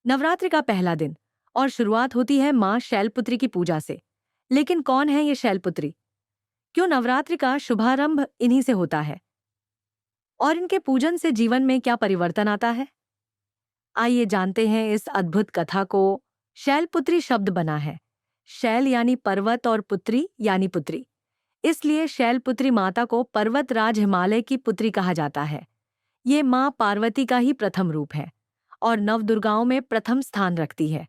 नवरात्रि का पहला दिन और शुरुआत होती है मां शैलपुत्री की पूजा से। लेकिन कौन है ये शैलपुत्री? क्यों नवरात्रि का शुभारंभ इन्हीं से होता है? और इनके पूजन से जीवन में क्या परिवर्तन आता है? आइए जानते हैं इस अद्भुत कथा को। शैलपुत्री शब्द बना है। शैल यानी पर्वत और पुत्री यानी पुत्री। इसलिए शैलपुत्री माता को पर्वतराज हिमालय की पुत्री कहा जाता है। ये मां पार्वती का ही प्रथम रूप है और नवदुर्गाओं में प्रथम स्थान रखती है।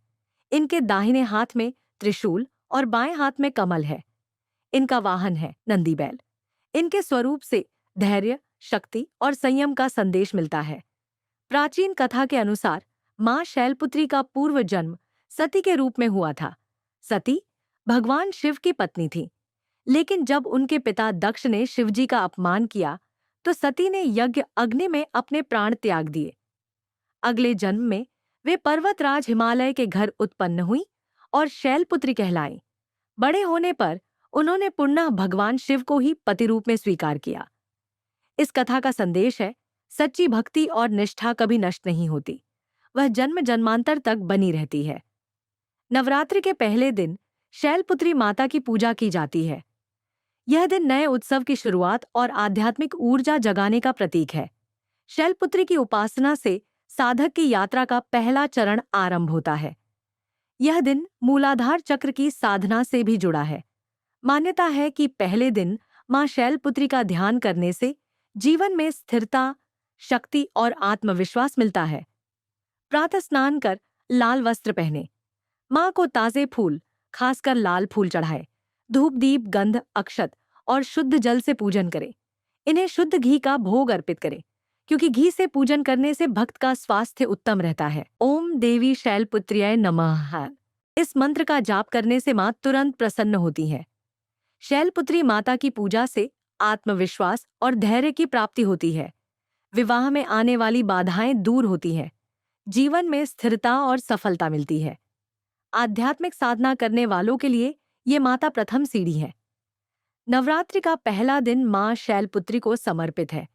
इनके दाहिने हाथ में त्रिशूल और बाएं हाथ में कमल है। इनका वाहन है नंदी बैल। इनके स्वरूप से धैर्य, शक्ति और संयम का संदेश मिलता है। प्राचीन कथा के अनुसार मां शैलपुत्री का पूर्व जन्म सती के रूप में हुआ था। सती भगवान शिव की पत्नी थी, लेकिन जब उनके पिता दक्ष ने शिवजी का अपमान किया तो सती ने यज्ञ अग्नि में अपने प्राण त्याग दिए। अगले जन्म में वे पर्वतराज हिमालय के घर उत्पन्न हुई और शैलपुत्री कहलाई। बड़े होने पर उन्होंने पुनः भगवान शिव को ही पति रूप में स्वीकार किया। इस कथा का संदेश है, सच्ची भक्ति और निष्ठा कभी नष्ट नहीं होती, वह जन्म जन्मांतर तक बनी रहती है। नवरात्रि के पहले दिन शैलपुत्री माता की पूजा की जाती है। यह दिन नए उत्सव की शुरुआत और आध्यात्मिक ऊर्जा जगाने का प्रतीक है। शैलपुत्री की उपासना से साधक की यात्रा का पहला चरण आरंभ होता है। यह दिन मूलाधार चक्र की साधना से भी जुड़ा है। मान्यता है कि पहले दिन मां शैलपुत्री का ध्यान करने से जीवन में स्थिरता, शक्ति और आत्मविश्वास मिलता है। प्रातः स्नान कर लाल वस्त्र पहने, मां को ताजे फूल, खासकर लाल फूल चढ़ाए, धूप दीप गंध अक्षत और शुद्ध जल से पूजन करें। इन्हें शुद्ध घी का भोग अर्पित करें, क्योंकि घी से पूजन करने से भक्त का स्वास्थ्य उत्तम रहता है। ओम देवी शैलपुत्र्यै नमः। इस मंत्र का जाप करने से मां तुरंत प्रसन्न होती है। शैलपुत्री माता की पूजा से आत्मविश्वास और धैर्य की प्राप्ति होती है। विवाह में आने वाली बाधाएं दूर होती हैं। जीवन में स्थिरता और सफलता मिलती है। आध्यात्मिक साधना करने वालों के लिए ये माता प्रथम सीढ़ी है। नवरात्रि का पहला दिन मां शैलपुत्री को समर्पित है।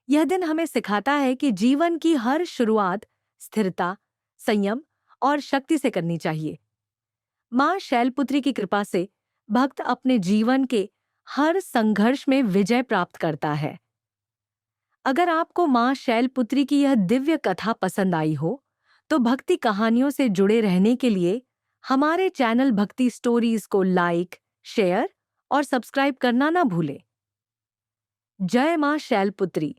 यह दिन हमें सिखाता है कि जीवन की हर शुरुआत स्थिरता, संयम और शक्ति से करनी चाहिए। मां शैलपुत्री की कृपा से भक्त अपने जीवन के हर संघर्ष में विजय प्राप्त करता है। अगर आपको मां शैलपुत्री की यह दिव्य कथा पसंद आई हो, तो भक्ति कहानियों से जुड़े रहने के लिए हमारे चैनल भक्ति स्टोरीज को लाइक, शेयर और सब्सक्राइब करना ना भूलें। जय मां शैलपुत्री।